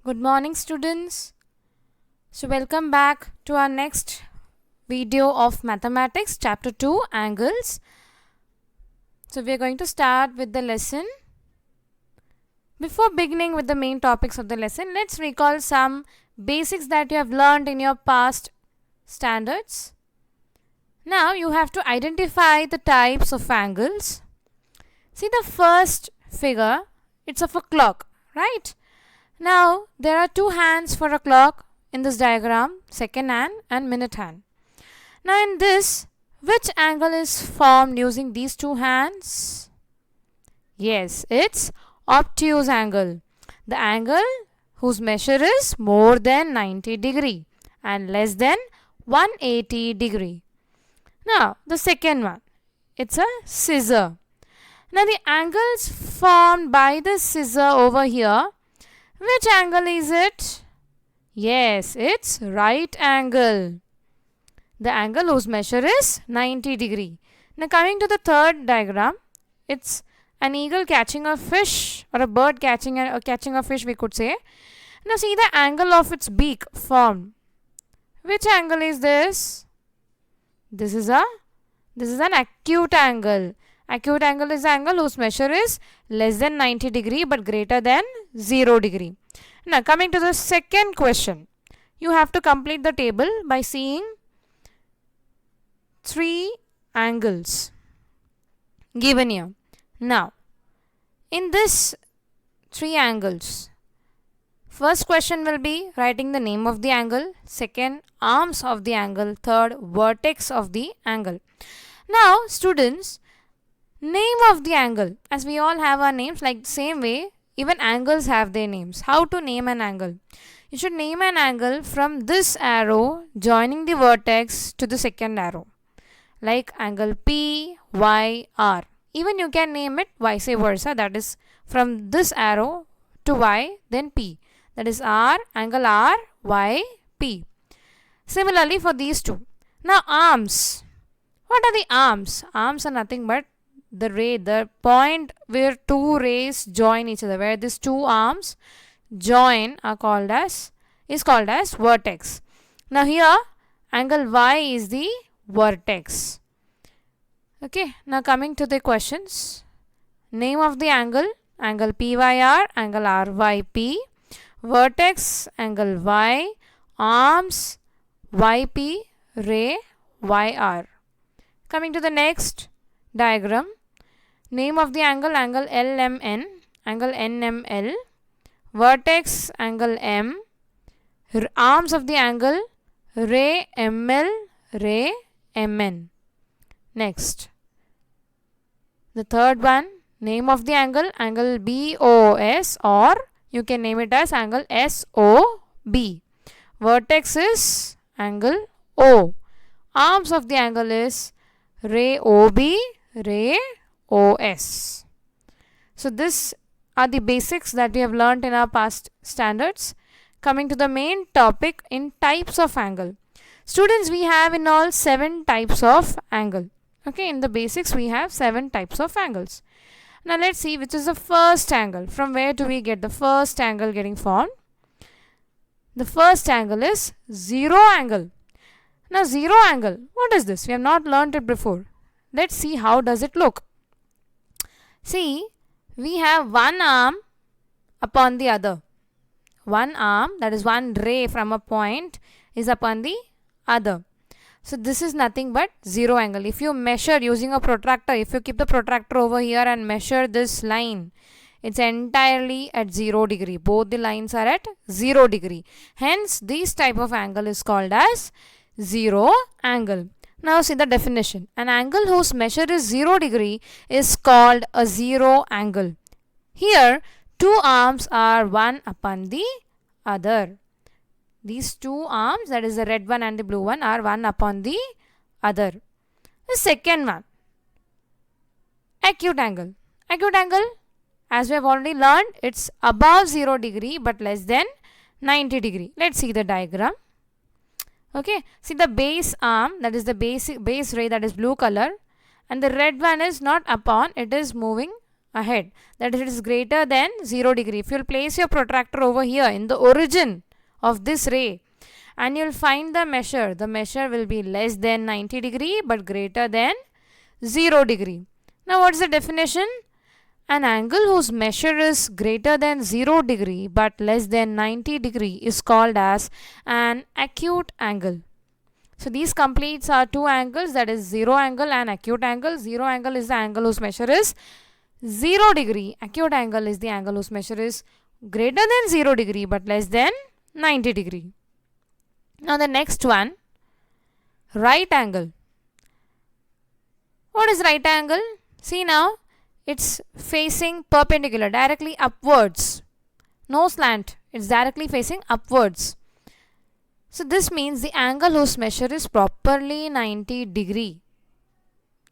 Good morning, students. So, welcome back to our next video of Mathematics, Chapter 2, Angles. So, we are going to start with the lesson. Before beginning with the main topics of the lesson, let's recall some basics that you have learned in your past standards. Now, you have to identify the types of angles. See the first figure, it's of a clock, right? Now, there are two hands for a clock in this diagram, second hand and minute hand. Now, in this, which angle is formed using these two hands? Yes, it's obtuse angle. The angle whose measure is more than 90 degree and less than 180 degree. Now, the second one, it's a scissor. Now, the angles formed by the scissor over here, which angle is it? Yes, it's right angle. The angle whose measure is 90 degree. Now coming to the third diagram, it's an eagle catching a fish or a bird catching a fish, we could say. Now see the angle of its beak formed. Which angle is this? This is an acute angle. Acute angle is the angle whose measure is less than 90 degree but greater than 0 degree. Now coming to the second question. You have to complete the table by seeing three angles given here. Now, in this three angles, first question will be writing the name of the angle, second arms of the angle, third vertex of the angle. Now, students, name of the angle, as we all have our names, like the same way even angles have their names. How to name an angle? You should name an angle from this arrow joining the vertex to the second arrow, like angle P, Y, R. Even you can name it vice versa, that is from this arrow to Y, then P. That is R, angle R, Y, P. Similarly for these two. Now arms. What are the arms? Arms are nothing but the point where two rays join each other, where these two arms join is called as vertex. Now here angle Y is the vertex. Okay, now coming to the questions. Name of the angle, angle PYR, angle RYP, vertex, angle Y, arms, YP, ray, YR. Coming to the next diagram. Name of the angle, angle LMN, angle NML, vertex, angle M, arms of the angle, ray ML, ray MN. Next, the third one, name of the angle, angle BOS, or you can name it as angle SOB. Vertex is angle O. Arms of the angle is ray OB, ray OS. So this are the basics that we have learnt in our past standards. Coming to the main topic in types of angle. Students, we have in all 7 types of angle. Okay, in the basics we have 7 types of angles. Now let's see which is the first angle. From where do we get the first angle getting formed? The first angle is zero angle. Now zero angle, what is this? We have not learnt it before. Let's see how does it look. See, we have one arm upon the other. One arm, that is one ray from a point, is upon the other. So this is nothing but zero angle. If you measure using a protractor, if you keep the protractor over here and measure this line, it's entirely at 0 degree. Both the lines are at 0 degree. Hence, this type of angle is called as zero angle. Now see the definition. An angle whose measure is 0 degree is called a zero angle. Here, two arms are one upon the other. These two arms, that is the red one and the blue one, are one upon the other. The second one, acute angle. Acute angle, as we have already learned, it's above 0 degree but less than 90 degree. Let's see the diagram. Okay, see the base arm, that is the base ray, that is blue color, and the red one is not upon, it is moving ahead, that it is greater than 0 degree. If you'll place your protractor over here in the origin of this ray and you'll find the measure will be less than 90 degree but greater than 0 degree. Now what is the definition? An angle whose measure is greater than 0 degree but less than 90 degree is called as an acute angle. So these completes our two angles, that is 0 angle and acute angle. 0 angle is the angle whose measure is 0 degree. Acute angle is the angle whose measure is greater than 0 degree but less than 90 degree. Now the next one, right angle. What is right angle? See now, it's facing perpendicular, directly upwards. No slant, it's directly facing upwards. So this means the angle whose measure is properly 90 degree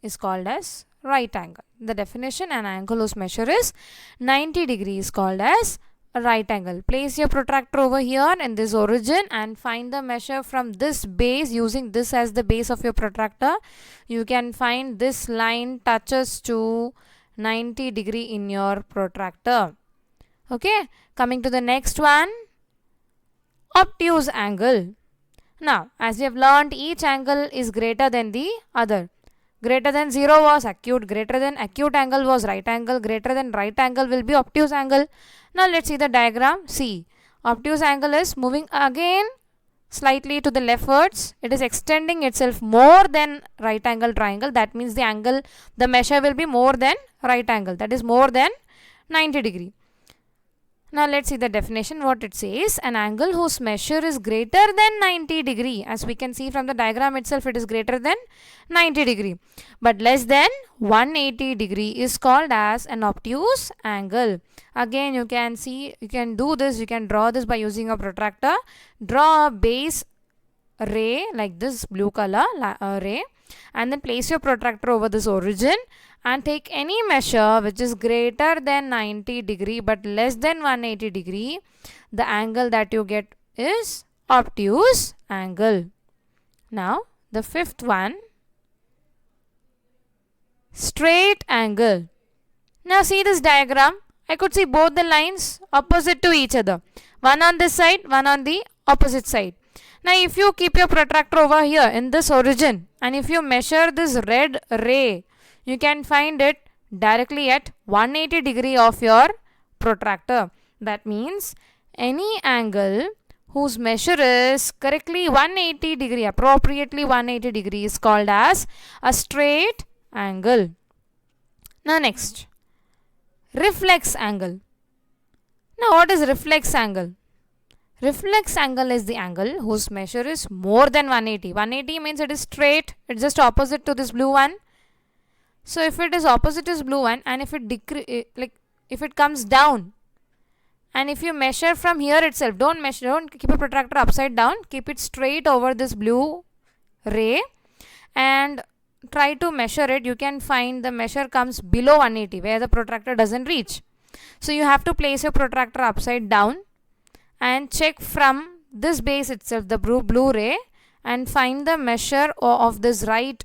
is called as right angle. The definition, an angle whose measure is 90 degree is called as a right angle. Place your protractor over here in this origin and find the measure from this base using this as the base of your protractor. You can find this line touches to 90 degree in your protractor. Okay, coming to the next one, obtuse angle. Now, as we have learned, each angle is greater than the other. Greater than 0 was acute, greater than acute angle was right angle, greater than right angle will be obtuse angle. Now let's see the diagram. See, obtuse angle is moving again slightly to the leftwards. It is extending itself more than right angle triangle. That means the angle, the measure will be more than right angle. That is more than 90 degree. Now let's see the definition. What it says, an angle whose measure is greater than 90 degree. As we can see from the diagram itself, it is greater than 90 degree. But less than 180 degree is called as an obtuse angle. Again, you can see, you can do this, you can draw this by using a protractor. Draw a base ray like this blue color ray and then place your protractor over this origin and take any measure which is greater than 90 degree but less than 180 degree. The angle that you get is obtuse angle. Now the fifth one, straight angle. Now see this diagram. I could see both the lines opposite to each other. One on this side, one on the opposite side. Now if you keep your protractor over here in this origin and if you measure this red ray, you can find it directly at 180 degree of your protractor. That means any angle whose measure is correctly 180 degree, appropriately 180 degree is called as a straight angle. Now next, reflex angle. Now what is reflex angle? Reflex angle is the angle whose measure is more than 180. 180 means it is straight, it's just opposite to this blue one. So if it is opposite to this blue one and if it if it comes down and if you measure from here itself, don't keep a protractor upside down, keep it straight over this blue ray and try to measure it. You can find the measure comes below 180 where the protractor doesn't reach. So you have to place your protractor upside down and check from this base itself, the blue ray, and find the measure of this right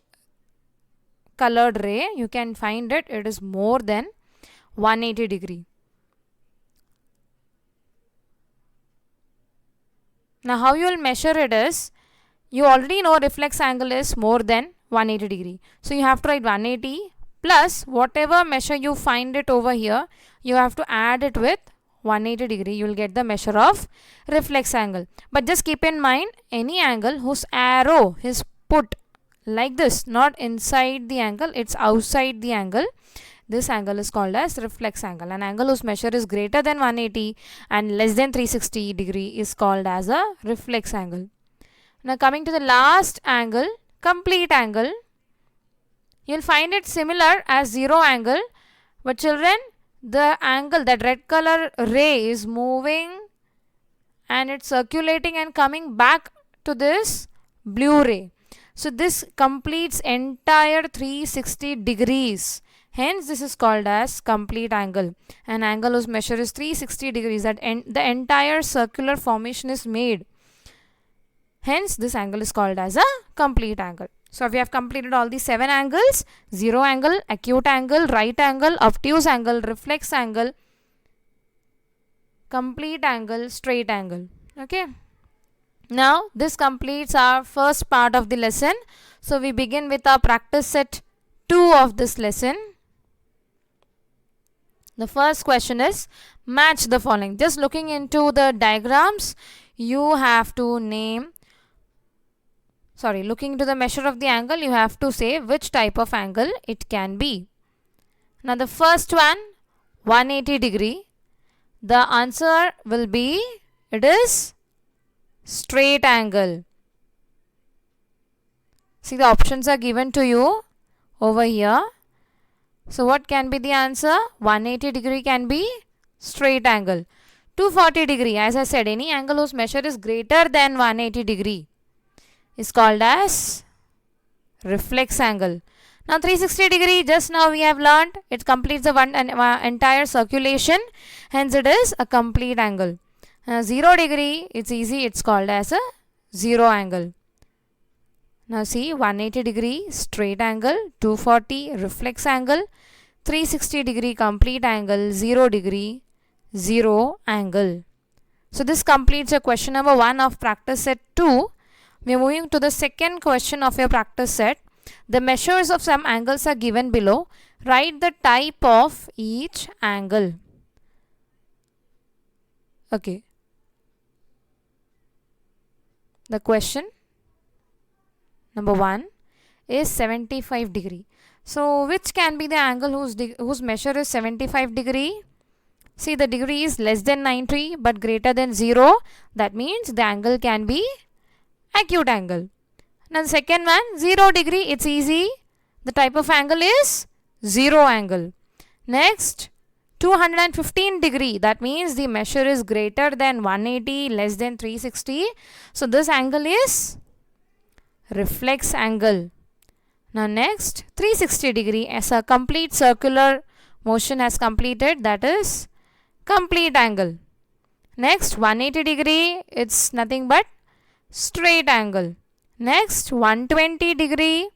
colored ray. You can find it is more than 180 degree. Now how you will measure it is, you already know reflex angle is more than 180 degree. So you have to write 180 plus whatever measure you find it over here, you have to add it with 180 degree. You will get the measure of reflex angle. But just keep in mind, any angle whose arrow is put like this, not inside the angle, it's outside the angle, this angle is called as reflex angle. An angle whose measure is greater than 180 and less than 360 degree is called as a reflex angle. Now coming to the last angle, complete angle. You'll find it similar as zero angle, but children, the angle, that red color ray is moving and it's circulating and coming back to this blue ray. So this completes entire 360 degrees. Hence this is called as complete angle. An angle whose measure is 360 degrees, that the entire circular formation is made. Hence this angle is called as a complete angle. So we have completed all the 7 angles: zero angle, acute angle, right angle, obtuse angle, reflex angle, complete angle, straight angle. Okay. Now this completes our first part of the lesson. So we begin with our practice set 2 of this lesson. The first question is match the following. Just looking into the diagrams, you have to looking into the measure of the angle, you have to say which type of angle it can be. Now the first one, 180 degree. The answer will be, it is straight angle. See, the options are given to you over here. So what can be the answer? 180 degree can be straight angle. 240 degree, as I said, any angle whose measure is greater than 180 degree is called as reflex angle. Now 360 degree, just now we have learned, it completes the entire circulation, hence it is a complete angle. 0 degree, it's easy, it's called as a zero angle. Now see, 180 degree straight angle, 240 reflex angle, 360 degree complete angle, 0 degree zero angle. So this completes your question number 1 of practice set 2. We are moving to the second question of your practice set. The measures of some angles are given below. Write the type of each angle. Okay. The question number 1 is 75 degree. So which can be the angle whose measure is 75 degree? See, the degree is less than 90 but greater than 0. That means the angle can be acute angle. Now the second one, 0 degree, it's easy. The type of angle is zero angle. Next, 215 degree, that means the measure is greater than 180, less than 360. So this angle is reflex angle. Now next, 360 degree, as a complete circular motion has completed, that is complete angle. Next, 180 degree, it's nothing but straight angle. Next, 120 degree,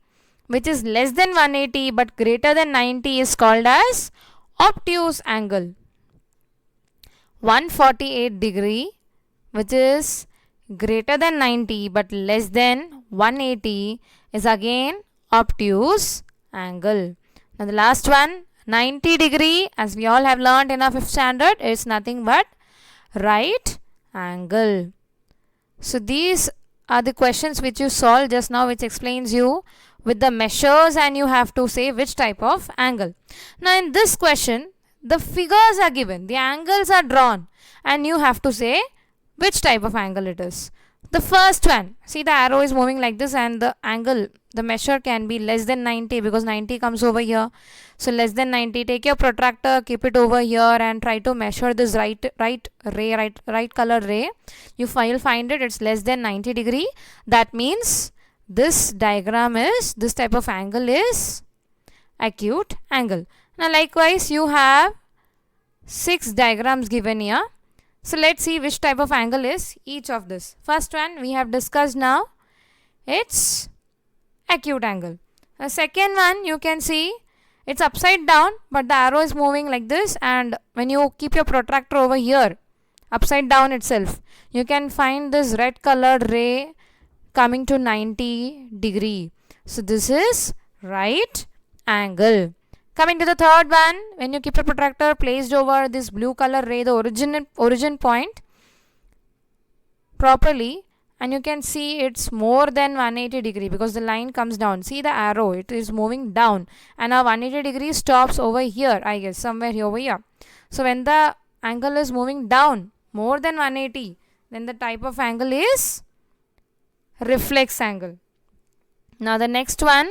which is less than 180 but greater than 90, is called as obtuse angle. 148 degree, which is greater than 90 but less than 180, is again obtuse angle. Now the last one, 90 degree, as we all have learned in our 5th standard, is nothing but right angle. So these are the questions which you solved just now, which explains you with the measures, and you have to say which type of angle. Now in this question, the figures are given, the angles are drawn, and you have to say which type of angle it is. The first one, see, the arrow is moving like this, and the angle, the measure can be less than 90 because 90 comes over here. So less than 90, take your protractor, keep it over here and try to measure this right color ray. You'll find it, it's less than 90 degree. That means this diagram is, this type of angle is acute angle. Now likewise, you have 6 diagrams given here. So let's see which type of angle is each of this. First one we have discussed now, it's acute angle. The second one, you can see it's upside down but the arrow is moving like this, and when you keep your protractor over here, upside down itself, you can find this red colored ray coming to 90 degree. So this is right angle. Coming to the third one, when you keep your protractor placed over this blue color ray, the origin point properly, and you can see it's more than 180 degree because the line comes down. See the arrow, it is moving down, and our 180 degree stops over here, I guess somewhere over here. So when the angle is moving down more than 180, then the type of angle is reflex angle. Now the next one,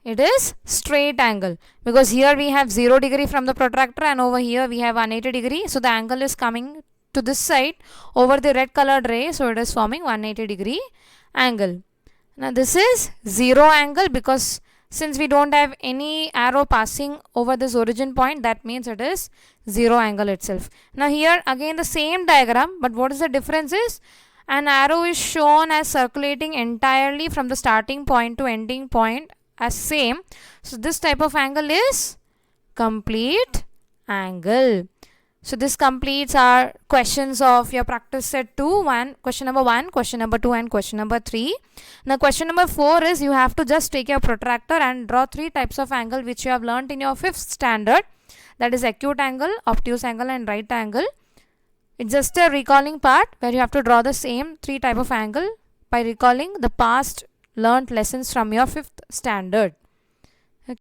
it is straight angle, because here we have 0 degree from the protractor and over here we have 180 degree. So the angle is coming to this side over the red colored ray, so it is forming 180 degree angle. Now this is zero angle, because since we don't have any arrow passing over this origin point, that means it is zero angle itself. Now here again the same diagram, but what is the difference is, an arrow is shown as circulating entirely from the starting point to ending point as same. So this type of angle is complete angle. So this completes our questions of your practice set 2. Question number 1, question number 2 and question number 3. Now question number 4 is you have to just take your protractor and draw 3 types of angle which you have learnt in your 5th standard. That is acute angle, obtuse angle and right angle. It's just a recalling part where you have to draw the same 3 type of angle by recalling the past learnt lessons from your 5th standard.